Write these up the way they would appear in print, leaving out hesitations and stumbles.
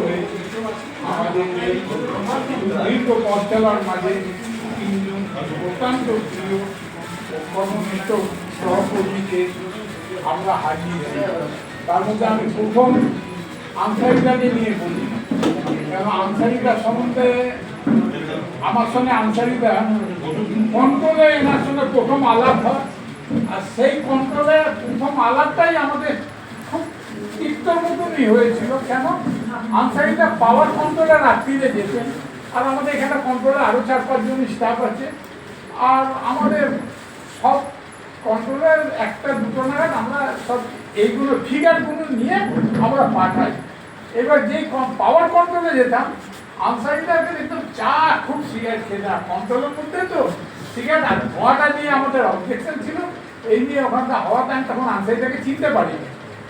হয়েছে আমাদের এই দীর্ঘ পথ চলার মাঝে তিনজন অত্যন্ত প্রিয় কর্মনিষ্ঠ সহকর্মীকে আমরা হারিয়েছি। তার মধ্যে আমি প্রথম আনসারিদাকে নিয়ে বলি, কেন আনসারিদা সম্বন্ধে আমার সঙ্গে আনসারিদা কন্ট্রোলে এনার সঙ্গে প্রথম আলাপ হয়, আর সেই কন্ট্রোলে প্রথম আলাপটাই আমাদের খুব তিক্তর মতনই হয়েছিল। কেন আনসারিদা পাওয়ার কন্ট্রোলে রাত্রিরে যেতেন, আর আমাদের এখানে কন্ট্রোলে আরও 4-5 জন স্টাফ আছে, আর আমাদের সব কন্ট্রোলের 1-2 নাগাদ আমরা সব এইগুলো ফিগারগুলো নিয়ে আমরা পাঠাই। এবার যেই পাওয়ার কন্ট্রোলে যেতাম, আনসারিদাকে দেখতাম চা খুব সিগারেট খেতাম কন্ট্রোলের মধ্যে, তো সিগারেট আর ধোঁয়াটা নিয়ে আমাদের অবজেকশন ছিল। এই নিয়ে ওখানটা হওয়াতে আমি তখন আনসারিদাকে চিনতে পারিনি।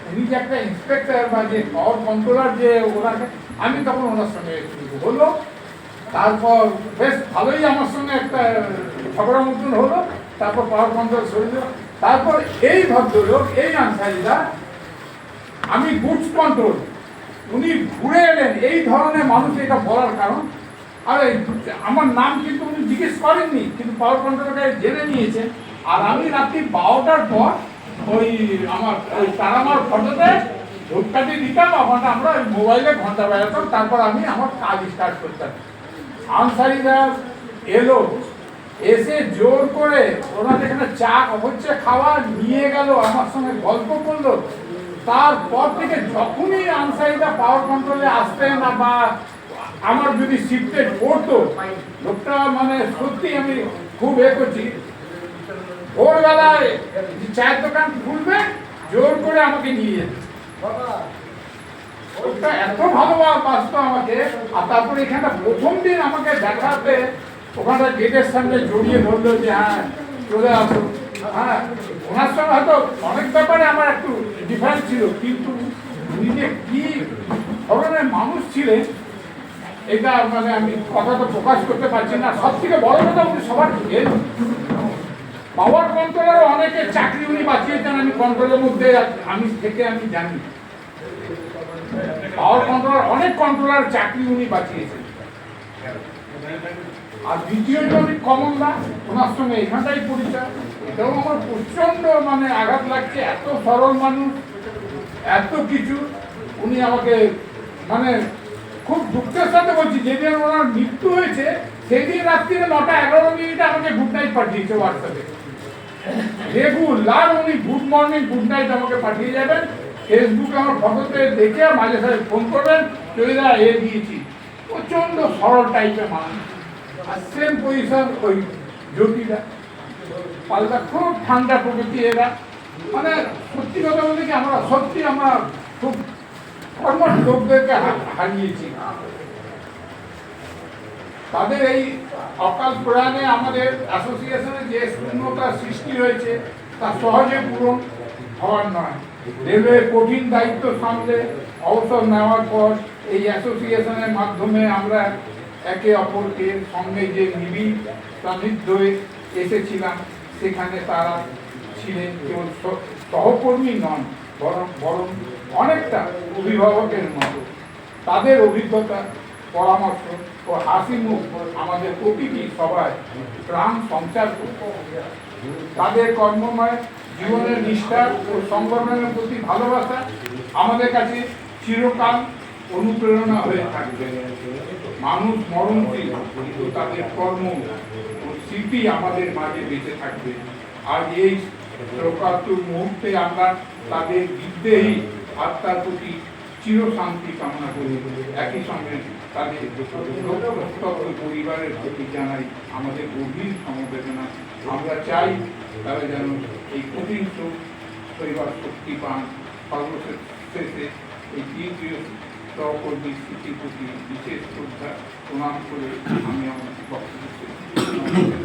উনি যে একটা ইন্সপেক্টর বা যে পাওয়ার কন্ট্রোলার, যে ওনাকে আমি তখন ওনার সঙ্গে হলো, তারপর বেশ ভালোই আমার সঙ্গে একটা ঝগড়া মতন হলো, তারপর পাওয়ার কন্ট্রোল সরে দিল। তারপর এই ভদ্রলোক, এই আনসারিদা, আমি গুডস কন্ট্রোল, উনি ঘুরে এলেন এই ধরনের মানুষ। এটা বলার কারণ, আরে আমার নাম কিন্তু উনি জিজ্ঞেস করেননি, কিন্তু পাওয়ার কন্ট্রোলটা জেনে নিয়েছেন। আর আমি রাত্রি 12টার পর ওই আমার ওই তারামার ফটোতে ধূপকাঠি দিতাম, ওখানটা আমরা ওই মোবাইলে ঘন্টা বেড়াতাম, তারপর আমি আমার কাজ স্টার্ট করতাম। আনসারিদা এলো, এসে জোর করে ওনার যেখানে চা হচ্ছে খাওয়া নিয়ে গেল, আমার সঙ্গে গল্প করলো। তারপর থেকে যখনই আনসারিদা পাওয়ার কন্ট্রোলে আসতেন না, বা আমার যদি শিফটেড পড়তো, লোকটা মানে সত্যি আমি খুব করছি, ভোরবেলায় চায়ের দোকান খুলবে, জোর করে আমাকে নিয়ে যেত। ওটা এত ভালোবাসতো আমাকে। আর তারপরে এখানটা প্রথম দিন আমাকে দেখাতে ওখানটা গেটের সামনে জড়িয়ে ধরলো যে হ্যাঁ চলে আসো। হ্যাঁ, ওনার সঙ্গে হয়তো অনেক ব্যাপারে আমার একটু ডিফারেন্স ছিল, কিন্তু উনি যে কি ধরনের মানুষ ছিলেন এটা মানে আমি কথা তো প্রকাশ করতে পারছি না। সব থেকে বড় কথা, উনি সবার পাওয়ার কন্ট্রোলার অনেকের চাকরি উনি বাঁচিয়েছেন। আমি কন্ট্রোলের মধ্যে আমি জানি পাওয়ার কন্ট্রোলার অনেক কন্ট্রোলার চাকরি উনি বাঁচিয়েছেন। আর দ্বিতীয়ত আমি কমলদা, ওনার সঙ্গে এখানটাই পরিচয়। এটাও আমার প্রচন্ড মানে আঘাত লাগছে। এত সরল মানুষ, এত কিছু। উনি আমাকে মানে খুব দুঃখের সাথে বলছি, যেদিন ওনার মৃত্যু হয়েছে সেদিন রাত্রিরে 9:11 আমাকে গুড নাইট পাঠিয়েছে হোয়াটসঅ্যাপে। রেগুলার উনি গুড মর্নিং গুড নাইট আমাকে পাঠিয়ে যাবেন। ফেসবুকে আমার ফটোতে দেখে মাঝে সাঝে ফোন করবেন, চলিদা এ দিয়েছি। প্রচন্ড সরল টাইপের মানুষ। আর সেম পজিশন ওই জ্যোতিদা, পাল্টা খুব ঠান্ডা প্রকৃতি এরা। মানে সত্যি কথা বলতে কি, আমরা খুব কর্মঠ লোকদেরকে হারিয়েছি। তাদের এই অকাল প্রয়াণে আমাদের অ্যাসোসিয়েশনে যে শূন্যতার সৃষ্টি হয়েছে তা সহজে পূরণ হওয়ার নয়। রেলওয়ে কঠিন দায়িত্ব সামলে অবসর নেওয়ার পর এই অ্যাসোসিয়েশনের মাধ্যমে আমরা একে অপরকে সঙ্গে যে নিবিড় সান্নিধ্য হয়ে এসেছিলাম, সেখানে তারা ছিলেন কেবল সহকর্মী নন, বরং অনেকটা অভিভাবকের মতো। তাদের অভিজ্ঞতা, পরামর্শ ও হাসি মুখ আমাদের প্রতিটি সবাই প্রাণ সঞ্চার করত। তাদের কর্মময় জীবনের নিষ্ঠা ও সংগঠনের প্রতি ভালোবাসা আমাদের কাছে চিরকাল অনুপ্রেরণা হয়ে থাকবে। মানুষ মরণশীল, কিন্তু তাদের কর্ম ও স্মৃতি আমাদের মাঝে বেঁচে থাকবে। আর এই শোকাতুর মুহূর্তে আমরা তাদের বিদ্রোহী আত্মার প্রতি চিরশান্তি কামনা করি। একই সঙ্গে তাদের পরিবারের প্রতি জানাই আমাদের গভীর সমবেদনা। আমরা চাই তারা যেন এই কঠিন পরিবার শক্তি পান। সর্বশেষে এই দ্বিতীয় সহকর্মী স্মৃতির প্রতি বিশেষ শ্রদ্ধা প্রণাম করে আমি আমার বক্তব্য